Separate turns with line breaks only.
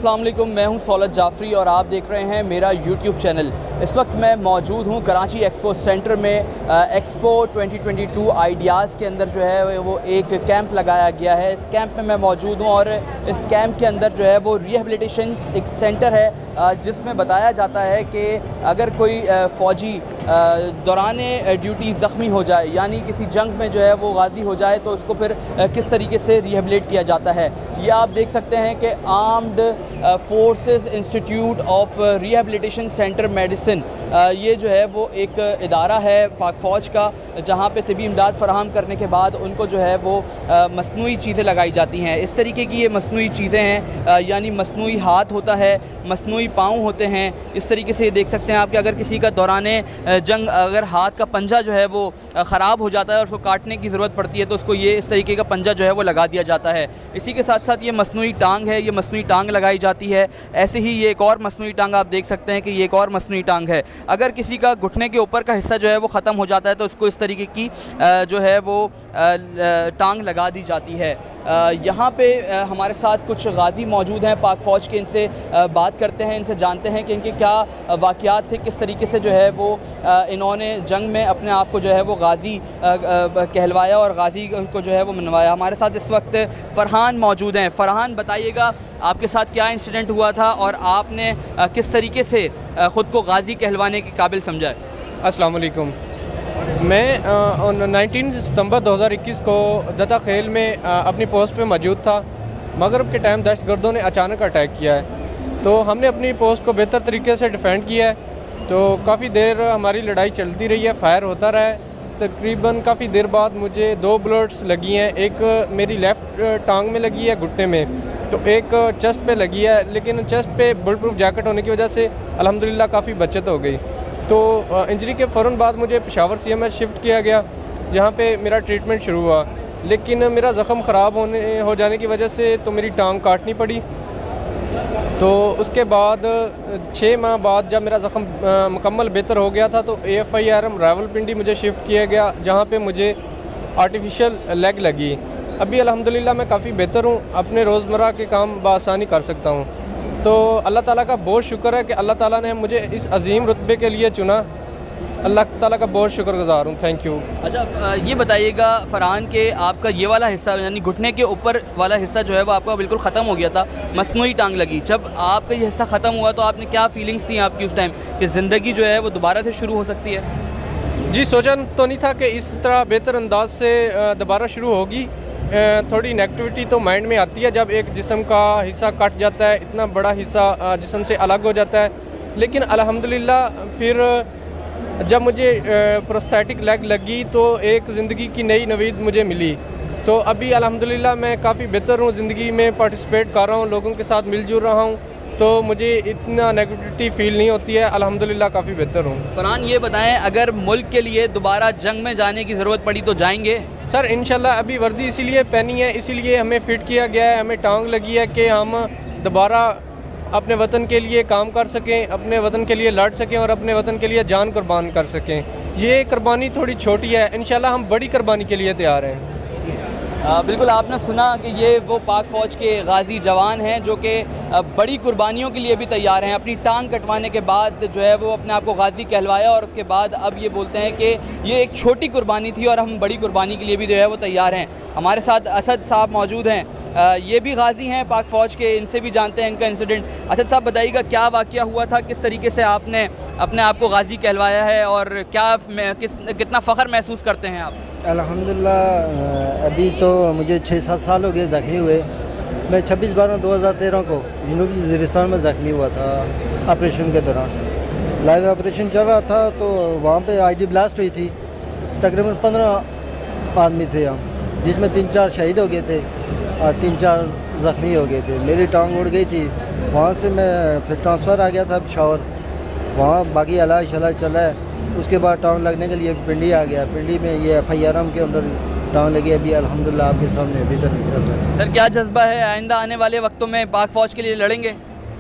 السلام علیکم، میں ہوں سولت جعفری اور آپ دیکھ رہے ہیں میرا یوٹیوب چینل۔ اس وقت میں موجود ہوں کراچی ایکسپو سینٹر میں۔ ایکسپو 2022 آئیڈیاز کے اندر جو ہے وہ ایک کیمپ لگایا گیا ہے۔ اس کیمپ میں موجود ہوں اور اس کیمپ کے اندر جو ہے وہ ریہیبلیٹیشن ایک سینٹر ہے جس میں بتایا جاتا ہے کہ اگر کوئی فوجی دوران ڈیوٹی زخمی ہو جائے، یعنی کسی جنگ میں جو ہے وہ غازی ہو جائے، تو اس کو پھر کس طریقے سے ریہیبلیٹ کیا جاتا ہے۔ یہ آپ دیکھ سکتے ہیں کہ armed forces institute of rehabilitation centre medicine, یہ جو ہے وہ ایک ادارہ ہے پاک فوج کا، جہاں پہ طبی امداد فراہم کرنے کے بعد ان کو جو ہے وہ مصنوعی چیزیں لگائی جاتی ہیں۔ اس طریقے کی یہ مصنوعی چیزیں ہیں، یعنی مصنوعی ہاتھ ہوتا ہے، مصنوعی پاؤں ہوتے ہیں۔ اس طریقے سے یہ دیکھ سکتے ہیں آپ کہ اگر کسی کا دوران جنگ اگر ہاتھ کا پنجہ جو ہے وہ خراب ہو جاتا ہے اور اس کو کاٹنے کی ضرورت پڑتی ہے تو اس کو یہ اس طریقے کا پنجہ جو ہے وہ لگا دیا جاتا ہے۔ اسی کے ساتھ ساتھ یہ مصنوعی ٹانگ ہے، یہ مصنوعی ٹانگ لگائی جاتی ہے۔ ایسے ہی یہ ایک اور مصنوعی ٹانگ آپ دیکھ سکتے ہیں کہ یہ ایک اور مصنوعی ٹانگ ہے۔ اگر کسی کا گھٹنے کے اوپر کا حصہ جو ہے وہ ختم ہو جاتا ہے تو اس کو اس طریقے کی جو ہے وہ ٹانگ لگا دی جاتی ہے۔ یہاں پہ ہمارے ساتھ کچھ غازی موجود ہیں پاک فوج کے، ان سے بات کرتے ہیں، ان سے جانتے ہیں کہ ان کے کیا واقعات تھے، کس طریقے سے جو ہے وہ انہوں نے جنگ میں اپنے آپ کو جو ہے وہ غازی کہلوایا اور غازی کو جو ہے وہ منوایا۔ ہمارے ساتھ اس وقت فرحان موجود ہیں۔ فرحان، بتائیے گا آپ کے ساتھ کیا انسیڈنٹ ہوا تھا اور آپ نے کس طریقے سے خود کو غازی کہلوانے کے قابل سمجھا ہے؟
السلام علیکم۔ میں 19 ستمبر 2021 کو دتا خیل میں اپنی پوسٹ پہ موجود تھا۔ مغرب کے ٹائم دہشت گردوں نے اچانک اٹیک کیا ہے، تو ہم نے اپنی پوسٹ کو بہتر طریقے سے ڈیفینڈ کیا ہے۔ تو کافی دیر ہماری لڑائی چلتی رہی ہے، فائر ہوتا رہا ہے۔ تقریباً کافی دیر بعد مجھے 2 بلٹس لگی ہیں، ایک میری لیفٹ ٹانگ میں لگی ہے گھٹنے میں، تو ایک چیسٹ پہ لگی ہے، لیکن چیسٹ پہ بلٹ پروف جیکٹ ہونے کی وجہ سے الحمدللہ کافی بچت ہو گئی۔ تو انجری کے فوراً بعد مجھے پشاور CMS شفٹ کیا گیا، جہاں پہ میرا ٹریٹمنٹ شروع ہوا، لیکن میرا زخم خراب ہو جانے کی وجہ سے تو میری ٹانگ کاٹنی پڑی۔ تو اس کے بعد 6 ماہ بعد جب میرا زخم مکمل بہتر ہو گیا تھا تو AFIRM راولپنڈی مجھے شفٹ کیا گیا، جہاں پہ مجھے آرٹیفیشل لیگ لگی۔ ابھی الحمدللہ میں کافی بہتر ہوں، اپنے روزمرہ کے کام بآسانی کر سکتا ہوں۔ تو اللہ تعالیٰ کا بہت شکر ہے کہ اللہ تعالیٰ نے مجھے اس عظیم رتبے کے لیے چنا۔ اللہ تعالیٰ کا بہت شکر گزار ہوں، تھینک یو۔
اچھا، یہ بتائیے گا فرحان کہ آپ کا یہ والا حصہ یعنی گھٹنے کے اوپر والا حصہ جو ہے وہ آپ کا بالکل ختم ہو گیا تھا، مصنوعی ٹانگ لگی۔ جب آپ کا یہ حصہ ختم ہوا تو آپ نے کیا فیلنگس تھیں آپ کی اس ٹائم کہ زندگی جو ہے وہ دوبارہ سے شروع ہو سکتی ہے؟
جی، سوچا تو نہیں تھا کہ اس طرح بہتر انداز سے دوبارہ شروع ہوگی۔ تھوڑی نیگیٹیوٹی تو مائنڈ میں آتی ہے جب ایک جسم کا حصہ کٹ جاتا ہے، اتنا بڑا حصہ جسم سے الگ ہو جاتا ہے، لیکن الحمدللہ پھر جب مجھے پروستھیٹک لیگ لگی تو ایک زندگی کی نئی نوید مجھے ملی۔ تو ابھی الحمدللہ میں کافی بہتر ہوں، زندگی میں پارٹیسپیٹ کر رہا ہوں، لوگوں کے ساتھ مل جل رہا ہوں، تو مجھے اتنا نیگیٹیوٹی فیل نہیں ہوتی ہے، الحمدللہ کافی بہتر ہوں۔
فرحان، یہ بتائیں اگر ملک کے لیے دوبارہ جنگ میں جانے کی ضرورت پڑی تو جائیں گے؟
سر انشاءاللہ ابھی وردی اسی لیے پہنی ہے، اسی لیے ہمیں فٹ کیا گیا ہے، ہمیں ٹانگ لگی ہے کہ ہم دوبارہ اپنے وطن کے لیے کام کر سکیں، اپنے وطن کے لیے لڑ سکیں اور اپنے وطن کے لیے جان قربان کر سکیں۔ یہ قربانی تھوڑی چھوٹی ہے، انشاءاللہ ہم بڑی قربانی کے لیے تیار ہیں۔
بالکل، آپ نے سنا کہ یہ وہ پاک فوج کے غازی جوان ہیں جو کہ بڑی قربانیوں کے لیے بھی تیار ہیں۔ اپنی ٹانگ کٹوانے کے بعد جو ہے وہ اپنے آپ کو غازی کہلوایا اور اس کے بعد اب یہ بولتے ہیں کہ یہ ایک چھوٹی قربانی تھی اور ہم بڑی قربانی کے لیے بھی جو ہے وہ تیار ہیں۔ ہمارے ساتھ اسد صاحب موجود ہیں، یہ بھی غازی ہیں پاک فوج کے، ان سے بھی جانتے ہیں ان کا انسیڈنٹ۔ اسد صاحب، بتائیے گا کیا واقعہ ہوا تھا، کس طریقے سے آپ نے اپنے آپ کو غازی کہلوایا ہے اور کتنا فخر محسوس کرتے ہیں آپ؟
الحمدللہ ابھی تو مجھے 6-7 سال ہو گئے زخمی ہوئے۔ میں 26/12/2013 کو جنوبی وزیرستان میں زخمی ہوا تھا آپریشن کے دوران۔ لائیو آپریشن چل رہا تھا تو وہاں پہ ID بلاسٹ ہوئی تھی، تقریباً 15 آدمی تھے ہم، جس میں 3-4 شہید ہو گئے تھے اور 3-4 زخمی ہو گئے تھے۔ میری ٹانگ اڑ گئی تھی، وہاں سے میں پھر ٹرانسفر آ گیا تھا پشاور، وہاں باقی علاج شلاج چلا ہے۔ اس کے بعد ٹانگ لگنے کے لیے پنڈی آ گیا، پنڈی میں یہ FIRM کے اندر ٹانگ لگی، ابھی الحمدللہ آپ کے سامنے بہتر چل رہا ہے۔
سر، کیا جذبہ ہے آئندہ آنے والے وقتوں میں پاک فوج کے لیے لڑیں گے؟